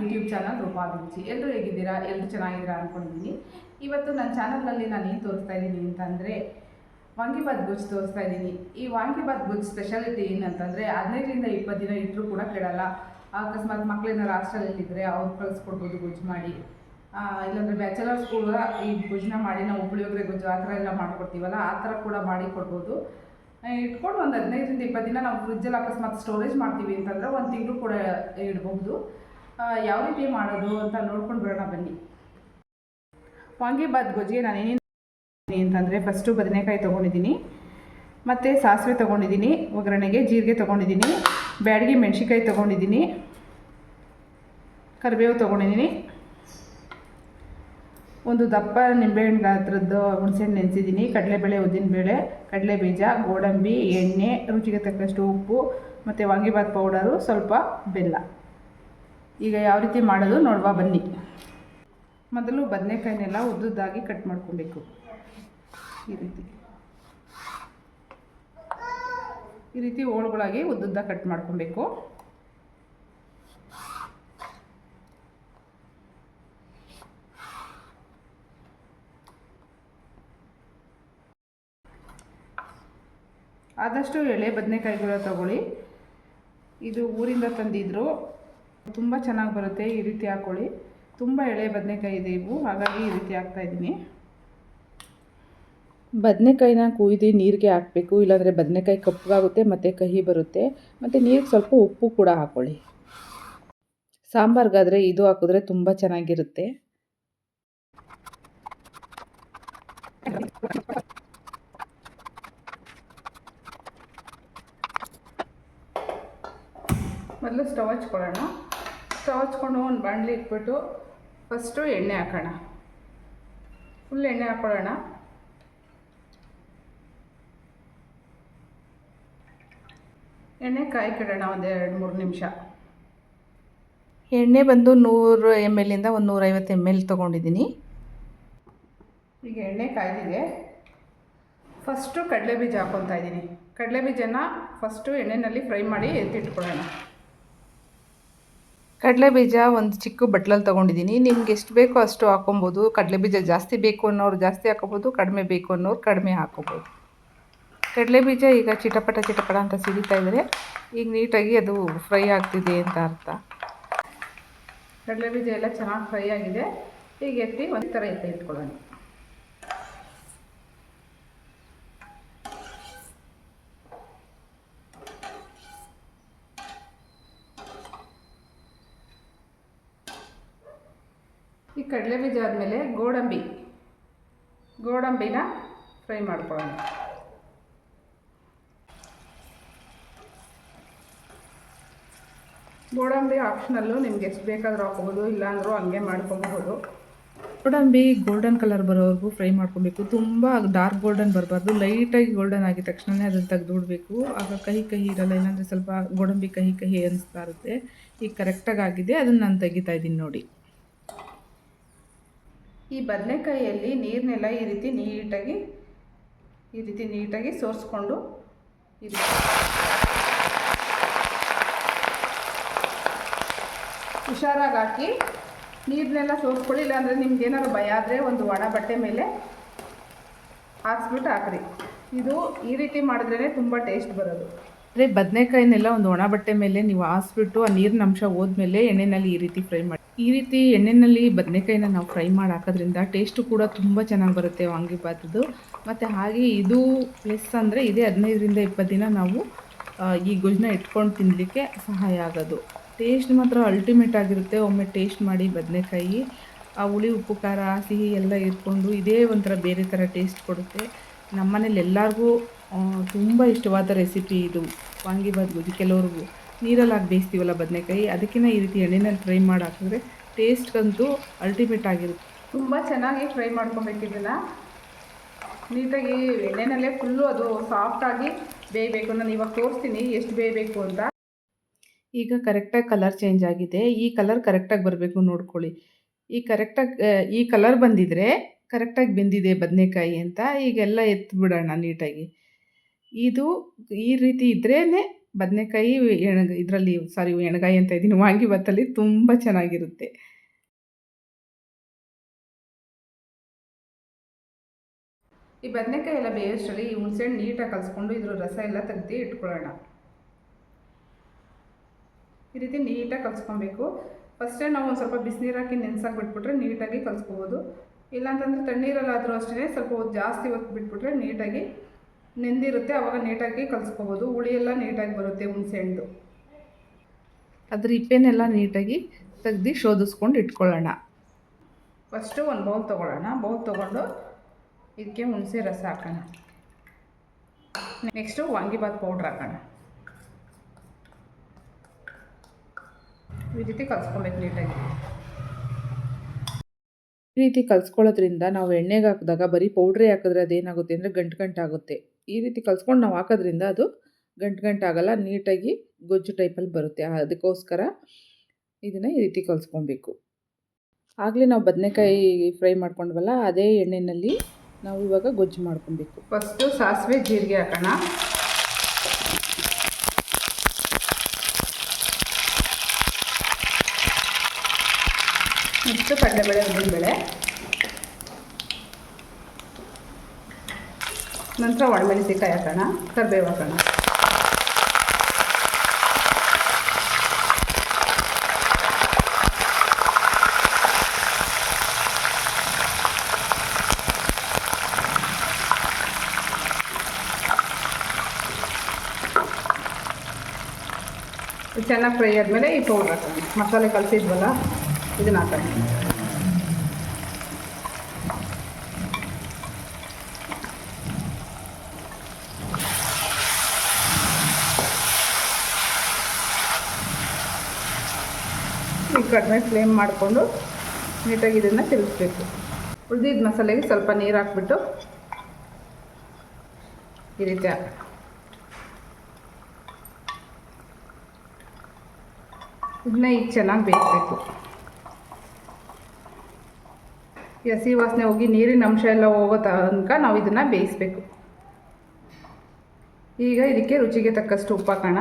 YouTube channel Roopa ಅಭಿರುಚಿ. ಎಲ್ಲರೂ ಹೇಗಿದ್ದೀರಾ? ಎಲ್ಲರೂ ಚೆನ್ನಾಗಿದ್ದೀರಾ ಅಂದ್ಕೊಂಡಿದ್ದೀನಿ. ಇವತ್ತು ನನ್ನ ಚಾನಲ್ನಲ್ಲಿ ನಾನು ಏನು ತೋರಿಸ್ತಾ ಇದ್ದೀನಿ ಅಂತಂದರೆ ವಾಂಗಿಬಾತ್ ಗೊಜ್ಜು ತೋರಿಸ್ತಾ ಇದ್ದೀನಿ. ಈ ವಾಂಗಿಬಾತ್ ಗೊಜ್ಜು ಸ್ಪೆಷಾಲಿಟಿ ಏನಂತಂದರೆ 15ರಿಂದ 20 ದಿನ ಇಟ್ಟರೂ ಕೂಡ ಕೆಡಲ್ಲ. ಅಕಸ್ಮಾತ್ ಮಕ್ಕಳೇನಾರು ಹಾಸ್ಟೆಲಲ್ಲಿದ್ದರೆ ಅವ್ರು ಕಳಿಸ್ಕೊಡ್ಬೋದು ಗೊಜ್ಜು ಮಾಡಿ. ಇಲ್ಲಾಂದರೆ ಬ್ಯಾಚಲರ್ಸ್ ಕೂಡ ಈ ಗೊಜ್ಜನ್ನ ಮಾಡಿ ನಾವು ಪುಳಿಯೋಗರೆ ಗೊಜ್ಜು ಆ ಥರ ಎಲ್ಲ ಮಾಡ್ಕೊಡ್ತೀವಲ್ಲ, ಆ ಥರ ಕೂಡ ಮಾಡಿ ಕೊಡ್ಬೋದು. ಇಟ್ಕೊಂಡು ಒಂದು 15ರಿಂದ 20 ದಿನ ನಾವು ಫ್ರಿಜ್ಜಲ್ಲಿ ಅಕಸ್ಮಾತ್ ಸ್ಟೋರೇಜ್ ಮಾಡ್ತೀವಿ ಅಂತಂದರೆ 1 ತಿಂಗಳು ಕೂಡ ಇಡಬಹುದು. ಯಾವ ರೀತಿ ಮಾಡೋದು ಅಂತ ನೋಡ್ಕೊಂಡು ಬರೋಣ ಬನ್ನಿ. ವಾಂಗಿಬಾತ್ ಗೊಜ್ಜಿಗೆ ನಾನು ಏನೇನು ಅಂತಂದರೆ ಫಸ್ಟು ಬದನೆಕಾಯಿ ತೊಗೊಂಡಿದ್ದೀನಿ, ಮತ್ತು ಸಾಸಿವೆ ತೊಗೊಂಡಿದ್ದೀನಿ, ಒಗ್ಗರಣೆಗೆ ಜೀರಿಗೆ ತೊಗೊಂಡಿದ್ದೀನಿ, ಬ್ಯಾಡಗಿ ಮೆಣಸಿನ್ಕಾಯಿ ತೊಗೊಂಡಿದ್ದೀನಿ, ಕರಿಬೇವು ತೊಗೊಂಡಿದ್ದೀನಿ, ಒಂದು ದಪ್ಪ ನಿಂಬೆಹಣ್ಣು ಗಾತ್ರದ್ದು ಹುಣಸೆಹಣ್ಣು ನೆನೆಸಿದ್ದೀನಿ, ಕಡಲೆಬೇಳೆ, ಉದ್ದಿನಬೇಳೆ, ಕಡಲೆಬೀಜ, ಗೋಡಂಬಿ, ಎಣ್ಣೆ, ರುಚಿಗೆ ತಕ್ಕಷ್ಟು ಉಪ್ಪು ಮತ್ತು ವಾಂಗಿಬಾತ್ ಪೌಡರು, ಸ್ವಲ್ಪ ಬೆಲ್ಲ. ಈಗ ಯಾವ ರೀತಿ ಮಾಡೋದು ನೋಡುವ ಬನ್ನಿ. ಮೊದಲು ಬದನೆಕಾಯಿನೆಲ್ಲ ಉದ್ದುದ್ದಾಗಿ ಕಟ್ ಮಾಡ್ಕೊಬೇಕು. ಈ ರೀತಿ ಹೋಳುಗಳಾಗಿ ಉದ್ದುದ್ದ ಕಟ್ ಮಾಡ್ಕೊಬೇಕು. ಆದಷ್ಟು ಎಳೆ ಬದನೆಕಾಯಿಗಳ ತಗೊಳ್ಳಿ. ಇದು ಊರಿಂದ ತಂದಿದ್ರು, ತುಂಬ ಚೆನ್ನಾಗಿ ಬರುತ್ತೆ. ಈ ರೀತಿ ಹಾಕ್ಕೊಳ್ಳಿ. ತುಂಬ ಎಳೆ ಬದನೆಕಾಯಿ ಇದೆ ಇವು, ಹಾಗಾಗಿ ಈ ರೀತಿ ಹಾಕ್ತಾಯಿದ್ದೀನಿ. ಬದನೆಕಾಯಿನ ಕುಯ್ದು ನೀರಿಗೆ ಹಾಕಬೇಕು, ಇಲ್ಲಾಂದರೆ ಬದನೆಕಾಯಿ ಕಪ್ಪಗಾಗುತ್ತೆ ಮತ್ತು ಕಹಿ ಬರುತ್ತೆ. ಮತ್ತು ನೀರಿಗೆ ಸ್ವಲ್ಪ ಉಪ್ಪು ಕೂಡ ಹಾಕ್ಕೊಳ್ಳಿ. ಸಾಂಬಾರ್ಗಾದರೆ ಇದು ಹಾಕಿದ್ರೆ ತುಂಬ ಚೆನ್ನಾಗಿರುತ್ತೆ. ಮೊದಲು ಸ್ಟವ್ ಹಚ್ಕೊಳ್ಳೋಣ. ಸ್ಟವ್ ಹಚ್ಕೊಂಡು ಒಂದು ಬಾಣಲಿ ಇಟ್ಬಿಟ್ಟು ಫಸ್ಟು ಎಣ್ಣೆ ಹಾಕೋಣ. ಫುಲ್ ಎಣ್ಣೆ ಹಾಕ್ಕೊಳ್ಳೋಣ. ಎಣ್ಣೆ ಕಾಯಿ ಕೆಡೋಣ ಒಂದು 2-3 ನಿಮಿಷ. ಎಣ್ಣೆ ಬಂದು 100 ml ಇಂದ 150 ml ತೊಗೊಂಡಿದ್ದೀನಿ. ಈಗ ಎಣ್ಣೆ ಕಾಯ್ದಿದೆ. ಫಸ್ಟು ಕಡಲೆಬೀಜ ಹಾಕ್ಕೊತಾ ಇದ್ದೀನಿ. ಕಡಲೆಬೀಜನ ಫಸ್ಟು ಎಣ್ಣೆಯಲ್ಲಿ ಫ್ರೈ ಮಾಡಿ ಎತ್ತಿಟ್ಕೊಳ್ಳೋಣ. ಕಡಲೆಬೀಜ ಒಂದು ಚಿಕ್ಕ ಬಟ್ಲಲ್ಲಿ ತೊಗೊಂಡಿದ್ದೀನಿ. ನಿಮ್ಗೆ ಎಷ್ಟು ಬೇಕೋ ಅಷ್ಟು ಹಾಕ್ಕೊಬೋದು. ಕಡಲೆಬೀಜ ಜಾಸ್ತಿ ಬೇಕು ಅನ್ನೋರು ಜಾಸ್ತಿ ಹಾಕ್ಕೊಬೋದು, ಕಡಿಮೆ ಬೇಕು ಅನ್ನೋರು ಕಡಿಮೆ ಹಾಕ್ಕೊಬೋದು. ಕಡಲೆಬೀಜ ಈಗ ಚಿಟಪಟ ಅಂತ ಸಿಡಿತಾ ಇದ್ದರೆ ಈಗ ನೀಟಾಗಿ ಅದು ಫ್ರೈ ಆಗ್ತಿದೆ ಅಂತ ಅರ್ಥ. ಕಡಲೆಬೀಜ ಎಲ್ಲ ಚೆನ್ನಾಗಿ ಫ್ರೈ ಆಗಿದೆ. ಈಗ ಎತ್ತಿ ಒಂದು ಥರ ಇಟ್ಕೊಳ್ಳೋಣ. ಈ ಕಡಲೆಬೀಜ ಆದಮೇಲೆ ಗೋಡಂಬಿನ ಫ್ರೈ ಮಾಡ್ಕೊಳ್ಳೋಣ. ಗೋಡಂಬಿ ಆಪ್ಷನಲ್ಲು, ನಿಮ್ಗೆ ಎಷ್ಟು ಬೇಕಾದರೂ ಹಾಕ್ಕೊಬೋದು, ಇಲ್ಲಾಂದ್ರೂ ಹಂಗೆ ಮಾಡ್ಕೊಬಹುದು. ಗೋಡಂಬಿ ಗೋಲ್ಡನ್ ಕಲರ್ ಬರೋವರೆಗೂ ಫ್ರೈ ಮಾಡ್ಕೊಬೇಕು. ತುಂಬ ಡಾರ್ಕ್ ಗೋಲ್ಡನ್ ಬರಬಾರ್ದು. ಲೈಟಾಗಿ ಗೋಲ್ಡನ್ ಆಗಿದ ತಕ್ಷಣವೇ ಅದನ್ನು ತೆಗೆದುಬಿಡಬೇಕು. ಆಗ ಕಹಿ ಇರಲ್ಲ, ಇಲ್ಲಾಂದರೆ ಸ್ವಲ್ಪ ಗೋಡಂಬಿ ಕಹಿ ಅನಿಸ್ತಾ ಇರುತ್ತೆ. ಈಗ ಕರೆಕ್ಟಾಗಿ ಆಗಿದೆ, ಅದನ್ನು ನಾನು ತೆಗಿತಾ ಇದ್ದೀನಿ ನೋಡಿ. ಈ ಬದನೆಕಾಯಿಯಲ್ಲಿ ನೀರನ್ನೆಲ್ಲ ಈ ರೀತಿ ನೀಟಾಗಿ ಸೋರಿಸ್ಕೊಂಡು ಹುಷಾರಾಗಿ ಹಾಕಿ ನೀರನ್ನೆಲ್ಲ ಸೋರಿಸ್ಕೊಳ್ಳಿ. ಇಲ್ಲಾಂದರೆ ನಿಮ್ಗೆ ಏನಾದ್ರು ಭಯ ಆದರೆ ಒಂದು ಒಣ ಬಟ್ಟೆ ಮೇಲೆ ಹಾಕ್ಸ್ಬಿಟ್ಟು ಹಾಕ್ರಿ. ಇದು ಈ ರೀತಿ ಮಾಡಿದ್ರೇ ತುಂಬ ಟೇಸ್ಟ್ ಬರೋದು. ಅಂದರೆ ಬದನೆಕಾಯಿನೆಲ್ಲ ಒಂದು ಒಣ ಬಟ್ಟೆ ಮೇಲೆ ನೀವು ಹಾಸ್ಬಿಟ್ಟು ಆ ನೀರಿನ ಅಂಶ ಹೋದ್ಮೇಲೆ ಎಣ್ಣೆಯಲ್ಲಿ ಈ ರೀತಿ ಫ್ರೈ ಮಾಡಿ. ಈ ರೀತಿ ಎಣ್ಣೆಯಲ್ಲಿ ಬದನೆಕಾಯಿನ ನಾವು ಫ್ರೈ ಮಾಡಿ ಹಾಕೋದ್ರಿಂದ ಟೇಸ್ಟು ಕೂಡ ತುಂಬ ಚೆನ್ನಾಗಿ ಬರುತ್ತೆ ವಾಂಗಿಬಾತದ್ದು. ಮತ್ತು ಹಾಗೆ ಇದು ಪ್ಲಸ್ ಅಂದರೆ ಇದೇ 15ರಿಂದ 20 ದಿನ ನಾವು ಈ ಗೊಜ್ಜನ್ನ ಇಟ್ಕೊಂಡು ತಿನ್ನಲಿಕ್ಕೆ ಸಹಾಯ ಆಗೋದು. ಟೇಸ್ಟ್ ಮಾತ್ರ ಅಲ್ಟಿಮೇಟ್ ಆಗಿರುತ್ತೆ. ಒಮ್ಮೆ ಟೇಸ್ಟ್ ಮಾಡಿ ಬದನೆಕಾಯಿ, ಆ ಹುಳಿ ಉಪ್ಪು ಖಾರ ಸಿಹಿ ಎಲ್ಲ ಇಟ್ಕೊಂಡು ಇದೇ ಒಂಥರ ಬೇರೆ ಥರ ಟೇಸ್ಟ್ ಕೊಡುತ್ತೆ. ನಮ್ಮನೇಲಿ ಎಲ್ಲರಿಗೂ ತುಂಬ ಇಷ್ಟವಾದ ರೆಸಿಪಿ ಇದು ವಾಂಗಿಬಾತ್ ಗೊಜ್ಜು. ಕೆಲವ್ರಿಗೂ ನೀರಲ್ಲಿ ಹಾಕಿ ಬೇಯಿಸ್ತೀವಲ್ಲ ಬದನೆಕಾಯಿ, ಅದಕ್ಕಿಂತ ಈ ರೀತಿ ಎಣ್ಣೆಯಲ್ಲಿ ಫ್ರೈ ಮಾಡಿ ಹಾಕಿದ್ರೆ ಟೇಸ್ಟ್ಗಂತೂ ಅಲ್ಟಿಮೇಟ್ ಆಗಿರುತ್ತೆ. ತುಂಬ ಚೆನ್ನಾಗಿ ಫ್ರೈ ಮಾಡ್ಕೊಬೇಕು. ಇದನ್ನು ನೀಟಾಗಿ ಎಣ್ಣೆನಲ್ಲೇ ಫುಲ್ಲು ಅದು ಸಾಫ್ಟಾಗಿ ಬೇಯಬೇಕು. ನಾನು ಇವಾಗ ತೋರಿಸ್ತೀನಿ ಎಷ್ಟು ಬೇಯಬೇಕು ಅಂತ. ಈಗ ಕರೆಕ್ಟಾಗಿ ಕಲರ್ ಚೇಂಜ್ ಆಗಿದೆ. ಈ ಕಲರ್ ಕರೆಕ್ಟಾಗಿ ಬರಬೇಕು ನೋಡ್ಕೊಳ್ಳಿ. ಈ ಕಲರ್ ಬಂದಿದ್ರೆ ಕರೆಕ್ಟಾಗಿ ಬೆಂದಿದೆ ಬದನೆಕಾಯಿ ಅಂತ. ಈಗೆಲ್ಲ ಎತ್ತಿಬಿಡೋಣ ನೀಟಾಗಿ. ಇದು ಈ ರೀತಿ ಇದ್ರೇ ಬದನೆಕಾಯಿ ಇದರಲ್ಲಿ ಎಣ್ಗಾಯಿ ಅಂತ ಇದ್ದೀನಿ, ವಾಂಗಿಬಾತಲ್ಲಿ ತುಂಬ ಚೆನ್ನಾಗಿರುತ್ತೆ. ಈ ಬದನೆಕಾಯಿ ಎಲ್ಲ ಬೇಯೋಷ್ಟರಲ್ಲಿ ಈ ಹುಣಸೆಹಣ್ಣು ನೀಟಾಗಿ ಕಲಿಸ್ಕೊಂಡು ಇದ್ರ ರಸ ಎಲ್ಲ ತೆಗ್ದು ಇಟ್ಕೊಳ್ಳೋಣ. ಈ ರೀತಿ ನೀಟಾಗಿ ಕಲಿಸ್ಕೊಬೇಕು. ಫಸ್ಟೇ ನಾವು ಒಂದು ಸ್ವಲ್ಪ ಬಿಸಿನೀರು ಹಾಕಿ ನೆನೆಸಾಕಿ ಬಿಟ್ಬಿಟ್ರೆ ನೀಟಾಗಿ ಕಲಿಸ್ಕೋಬೋದು. ಇಲ್ಲಾಂತಂದರೆ ತಣ್ಣೀರಲ್ಲಾದರೂ ಅಷ್ಟೇ ಸ್ವಲ್ಪ ಹೊತ್ತು ಜಾಸ್ತಿ ಹೊತ್ತು ಬಿಟ್ಬಿಟ್ರೆ ನೀಟಾಗಿ ನೆಂದಿರುತ್ತೆ, ಆವಾಗ ನೀಟಾಗಿ ಕಲಿಸ್ಕೋಬೋದು. ಹುಳಿ ಎಲ್ಲ ನೀಟಾಗಿ ಬರುತ್ತೆ ಹುಣಸೆಹಣ್ಣು. ಅದ್ರ ಹಿಪ್ಪೆನೆಲ್ಲ ನೀಟಾಗಿ ತೆಗ್ದು ಶೋಧಿಸ್ಕೊಂಡು ಇಟ್ಕೊಳ್ಳೋಣ. ಫಸ್ಟು ಒಂದು ಬೌಲ್ ತೊಗೊಳ್ಳೋಣ. ಬೌಲ್ ತೊಗೊಂಡು ಇದಕ್ಕೆ ಹುಣಸೆ ರಸ ಹಾಕೋಣ. ನೆಕ್ಸ್ಟು ವಾಂಗಿಬಾತ್ ಪೌಡ್ರ್ ಹಾಕೋಣ. ಈ ರೀತಿ ಕಲಿಸ್ಕೊಬೇಕು ನೀಟಾಗಿ. ಈ ರೀತಿ ಕಲಿಸ್ಕೊಳ್ಳೋದ್ರಿಂದ ನಾವು ಎಣ್ಣೆಗೆ ಹಾಕಿದಾಗ ಬರೀ ಪೌಡ್ರೇ ಹಾಕಿದ್ರೆ ಅದೇನಾಗುತ್ತೆ ಅಂದರೆ ಗಂಟಾಗುತ್ತೆ. ಈ ರೀತಿ ಕಲಿಸ್ಕೊಂಡು ನಾವು ಹಾಕೋದ್ರಿಂದ ಅದು ಗಂಟಾಗಲ್ಲ, ನೀಟಾಗಿ ಗೊಜ್ಜು ಟೈಪಲ್ಲಿ ಬರುತ್ತೆ. ಅದಕ್ಕೋಸ್ಕರ ಇದನ್ನು ಈ ರೀತಿ ಕಲಿಸ್ಕೊಬೇಕು. ಆಗಲೇ ನಾವು ಬದನೆಕಾಯಿ ಫ್ರೈ ಮಾಡ್ಕೊಂಡ್ವಲ್ಲ, ಅದೇ ಎಣ್ಣೆಯಲ್ಲಿ ನಾವು ಇವಾಗ ಗೊಜ್ಜು ಮಾಡ್ಕೊಬೇಕು. ಫಸ್ಟು ಸಾಸಿವೆ ಜೀರಿಗೆ ಹಾಕೋಣ. ನೆಕ್ಸ್ಟು ಕಡಲೆಬೇಳೆ, ಉದ್ದಿನಬೇಳೆ, ನಂತರ ಒಣಮೆಣಸಿನ್ಕಾಯಿ ಹಾಕೋಣ. ಕರಿಬೇವು ಹಾಕೋಣ. ಚೆನ್ನಾಗಿ ಫ್ರೈ ಆದಮೇಲೆ ಈ ಪೌಡ್ರ್ ಹಾಕೋಣ. ಮಸಾಲೆ ಕಲಿಸಿದ್ವಲ್ಲ ಇದನ್ನು ಹಾಕೋಣ. ಈಗ ಕಡಿಮೆ ಫ್ಲೇಮ್ ಮಾಡಿಕೊಂಡು ನೀಟಾಗಿ ಇದನ್ನು ತಿರುಗಿಸ್ಬೇಕು. ಉಳಿದಿದ್ದ ಮಸಾಲೆಗೆ ಸ್ವಲ್ಪ ನೀರು ಹಾಕ್ಬಿಟ್ಟು ಈ ರೀತಿ ಇದನ್ನ ಈಗ ಚೆನ್ನಾಗಿ ಬೇಯಿಸಬೇಕು. ಈ ಹಸಿ ವಾಸನೆ ಹೋಗಿ ನೀರಿನ ಅಂಶ ಎಲ್ಲ ಹೋಗೋ ತನಕ ನಾವು ಇದನ್ನು ಬೇಯಿಸಬೇಕು. ಈಗ ಇದಕ್ಕೆ ರುಚಿಗೆ ತಕ್ಕಷ್ಟು ಉಪ್ಪು ಹಾಕೋಣ.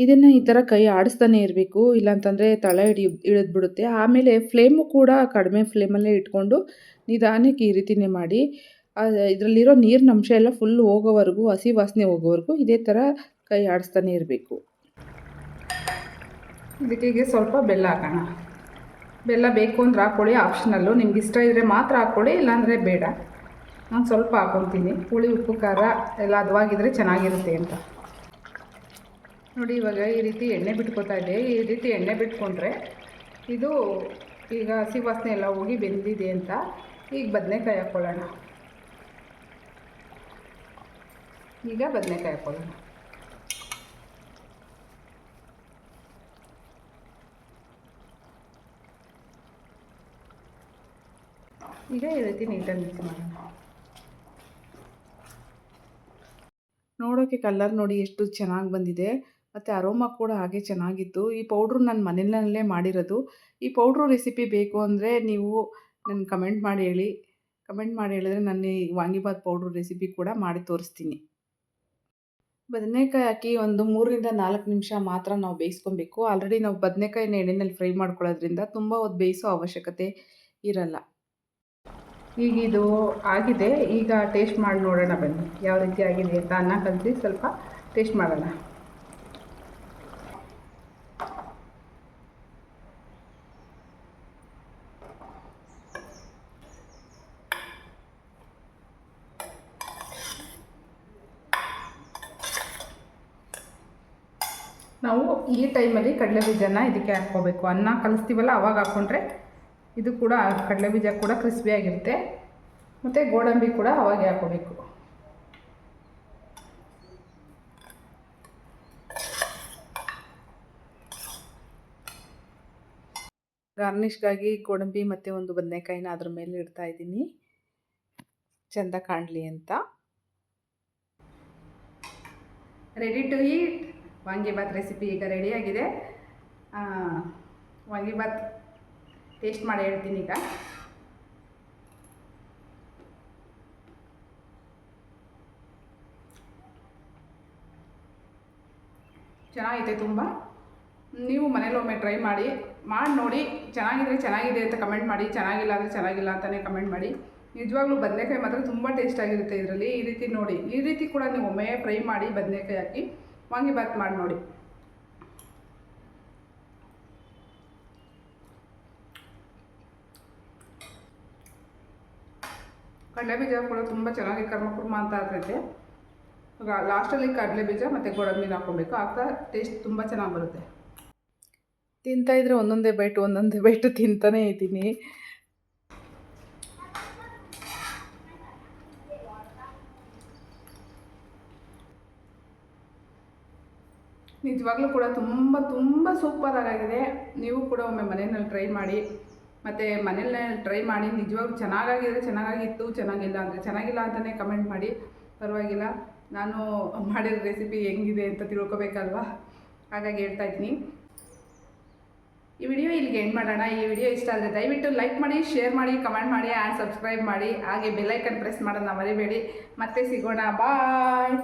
ಇದನ್ನು ಈ ಥರ ಕೈ ಆಡಿಸ್ತಾನೆ ಇರಬೇಕು, ಇಲ್ಲಾಂತಂದರೆ ತಳ ಹಿಡಿದ್ಬಿಡುತ್ತೆ. ಆಮೇಲೆ ಫ್ಲೇಮು ಕೂಡ ಕಡಿಮೆ ಫ್ಲೇಮಲ್ಲೇ ಇಟ್ಕೊಂಡು ನಿಧಾನಕ್ಕೆ ಈ ರೀತಿಯೇ ಮಾಡಿ ಇದರಲ್ಲಿರೋ ನೀರಿನ ಅಂಶ ಎಲ್ಲ ಫುಲ್ ಹೋಗೋವರೆಗೂ, ಹಸಿ ವಾಸನೆ ಹೋಗೋವರೆಗೂ ಇದೇ ಥರ ಕೈ ಆಡಿಸ್ತಾನೆ ಇರಬೇಕು. ಇದಕ್ಕೆ ಸ್ವಲ್ಪ ಬೆಲ್ಲ ಹಾಕೋಣ. ಬೆಲ್ಲ ಬೇಕು ಅಂದ್ರೆ ಹಾಕ್ಕೊಳ್ಳಿ, ಆಪ್ಷನಲ್ಲು. ನಿಮ್ಗೆ ಇಷ್ಟ ಇದ್ದರೆ ಮಾತ್ರ ಹಾಕ್ಕೊಳ್ಳಿ, ಇಲ್ಲಾಂದರೆ ಬೇಡ. ನಾನು ಸ್ವಲ್ಪ ಹಾಕ್ಕೊತೀನಿ. ಹುಳಿ, ಉಪ್ಪು, ಖಾರ ಎಲ್ಲ ಹದವಾಗಿದ್ದರೆ ಚೆನ್ನಾಗಿರುತ್ತೆ ಅಂತ. ನೋಡಿ, ಇವಾಗ ಈ ರೀತಿ ಎಣ್ಣೆ ಬಿಟ್ಕೊತಾ ಇದೆ. ಈ ರೀತಿ ಎಣ್ಣೆ ಬಿಟ್ಕೊಂಡ್ರೆ ಇದು ಈಗ ಹಸಿ ವಾಸನೆ ಎಲ್ಲ ಹೋಗಿ ಬೆಂದಿದೆ ಅಂತ. ಈಗ ಬದನೆಕಾಯಿ ಹಾಕ್ಕೊಳ್ಳೋಣ. ಈಗ ಬದನೆಕಾಯಿ ಹಾಕ್ಕೊಳ್ಳೋಣ. ಈಗ ಈ ರೀತಿ ನೀಟಾಗಿ ಮಿಕ್ಸ್ ಮಾಡೋಣ. ನೋಡೋಕ್ಕೆ ಕಲರ್ ನೋಡಿ ಎಷ್ಟು ಚೆನ್ನಾಗಿ ಬಂದಿದೆ, ಮತ್ತು ಅರೋಮಾ ಕೂಡ ಹಾಗೆ ಚೆನ್ನಾಗಿತ್ತು. ಈ ಪೌಡ್ರು ನಾನು ಮನೆಯಲ್ಲೇ ಮಾಡಿರೋದು. ಈ ಪೌಡ್ರು ರೆಸಿಪಿ ಬೇಕು ಅಂದರೆ ನೀವು ನನಗೆ ಕಮೆಂಟ್ ಮಾಡಿ ಹೇಳಿ. ಕಮೆಂಟ್ ಮಾಡಿ ಹೇಳಿದ್ರೆ ನಾನು ಈ ವಾಂಗಿಬಾತ್ ಪೌಡ್ರು ರೆಸಿಪಿ ಕೂಡ ಮಾಡಿ ತೋರಿಸ್ತೀನಿ. ಬದನೆಕಾಯಿ ಹಾಕಿ ಒಂದು 3ರಿಂದ 4 ನಿಮಿಷ ಮಾತ್ರ ನಾವು ಬೇಯಿಸ್ಕೊಬೇಕು. ಆಲ್ರೆಡಿ ನಾವು ಬದನೆಕಾಯಿನ ಎಣ್ಣೆಯಲ್ಲಿ ಫ್ರೈ ಮಾಡ್ಕೊಳ್ಳೋದ್ರಿಂದ ತುಂಬ ಹೊತ್ತು ಬೇಯಿಸೋ ಅವಶ್ಯಕತೆ ಇರಲ್ಲ. ಈಗ ಇದು ಆಗಿದೆ. ಈಗ ಟೇಸ್ಟ್ ಮಾಡಿ ನೋಡೋಣ ಬನ್ನಿ ಯಾವ ರೀತಿ ಆಗಿದೆ ಅಂತ. ಅನ್ನ ಕಲಸಿ ಸ್ವಲ್ಪ ಟೇಸ್ಟ್ ಮಾಡೋಣ. ನಾವು ಈ ಟೈಮಲ್ಲಿ ಕಡಲೆಬೀಜನ ಇದಕ್ಕೆ ಹಾಕ್ಕೋಬೇಕು. ಅನ್ನ ಕಲಿಸ್ತೀವಲ್ಲ ಆವಾಗ ಹಾಕ್ಕೊಂಡ್ರೆ ಇದು ಕೂಡ ಕಡಲೆಬೀಜ ಕೂಡ ಕ್ರಿಸ್ಪಿಯಾಗಿರುತ್ತೆ, ಮತ್ತು ಗೋಡಂಬಿ ಕೂಡ ಅವಾಗೆ ಹಾಕ್ಕೋಬೇಕು. ಗಾರ್ನಿಷ್ಗಾಗಿ ಗೋಡಂಬಿ ಮತ್ತು ಒಂದು ಬದನೆಕಾಯಿನ ಅದ್ರ ಮೇಲೆ ಇಡ್ತಾ ಇದ್ದೀನಿ, ಚೆಂದ ಕಾಣಲಿ ಅಂತ. Ready to eat vangibath recipe ಈಗ ರೆಡಿಯಾಗಿದೆ. ವಾಂಗಿಬಾತ್ ಟೇಸ್ಟ್ ಮಾಡಿ ಹೇಳ್ತೀನಿ ಈಗ. ಚೆನ್ನಾಗೈತೆ ತುಂಬ. ನೀವು ಮನೇಲಿ ಒಮ್ಮೆ ಟ್ರೈ ಮಾಡಿ ನೋಡಿ, ಚೆನ್ನಾಗಿದ್ರೆ ಚೆನ್ನಾಗಿದೆ ಅಂತ ಕಮೆಂಟ್ ಮಾಡಿ, ಚೆನ್ನಾಗಿಲ್ಲ ಅಂದರೆ ಚೆನ್ನಾಗಿಲ್ಲ ಅಂತಲೇ ಕಮೆಂಟ್ ಮಾಡಿ. ನಿಜವಾಗ್ಲೂ ಬದನೆಕಾಯಿ ಮಾತ್ರ ತುಂಬ ಟೇಸ್ಟಾಗಿರುತ್ತೆ ಇದರಲ್ಲಿ. ಈ ರೀತಿ ನೋಡಿ, ಈ ರೀತಿ ಕೂಡ ನೀವು ಒಮ್ಮೆ ಫ್ರೈ ಮಾಡಿ ಬದನೆಕಾಯಿ ಹಾಕಿ ವಾಂಗಿಬಾತ್ ಮಾಡಿ ನೋಡಿ. ಕಡಲೆಬೀಜ ಕೂಡ ತುಂಬ ಚೆನ್ನಾಗಿ ಕರ್ಮಕುರ್ಮ ಅಂತ ಆಗ್ತೈತೆ. ಲಾಸ್ಟಲ್ಲಿ ಕಡಲೆಬೀಜ ಮತ್ತು ಗೋಡಂಬಿನ ಹಾಕ್ಕೊಬೇಕು, ಆಗ್ತಾ ಟೇಸ್ಟ್ ತುಂಬ ಚೆನ್ನಾಗಿ ಬರುತ್ತೆ. ತಿಂತಾಯಿದ್ರೆ ಒಂದೊಂದೇ ಬೈಟು ತಿಂತಾನೇ ಇದ್ದೀನಿ. ನಿಜವಾಗ್ಲೂ ಕೂಡ ತುಂಬ ತುಂಬ ಸೂಪರಾಗಿದೆ. ನೀವು ಕೂಡ ಒಮ್ಮೆ ಮನೆಯಲ್ಲಿ ಟ್ರೈ ಮಾಡಿ. ಮತ್ತು ಮನೇಲಿ ಟ್ರೈ ಮಾಡಿ ನಿಜವಾಗ್ಲೂ ಚೆನ್ನಾಗಾಗಿದ್ರೆ ಚೆನ್ನಾಗಿತ್ತು, ಚೆನ್ನಾಗಿಲ್ಲ ಅಂದರೆ ಚೆನ್ನಾಗಿಲ್ಲ ಅಂತಲೇ ಕಮೆಂಟ್ ಮಾಡಿ, ಪರವಾಗಿಲ್ಲ. ನಾನು ಮಾಡಿರೋ ರೆಸಿಪಿ ಹೆಂಗಿದೆ ಅಂತ ತಿಳ್ಕೊಬೇಕಲ್ವ, ಹಾಗಾಗಿ ಹೇಳ್ತಾ ಇದ್ದೀನಿ. ಈ ವಿಡಿಯೋ ಇಲ್ಲಿಗೆ ಎಂಡ್ ಮಾಡೋಣ. ಈ ವಿಡಿಯೋ ಇಷ್ಟ ಆದರೆ ದಯವಿಟ್ಟು ಲೈಕ್ ಮಾಡಿ, ಶೇರ್ ಮಾಡಿ, ಕಮೆಂಟ್ ಮಾಡಿ ಆ್ಯಂಡ್ ಸಬ್ಸ್ಕ್ರೈಬ್ ಮಾಡಿ. ಹಾಗೆ ಬೆಲ್ಲೈಕನ್ ಪ್ರೆಸ್ ಮಾಡೋದನ್ನ ಮರಿಬೇಡಿ. ಮತ್ತೆ ಸಿಗೋಣ, ಬಾಯ್.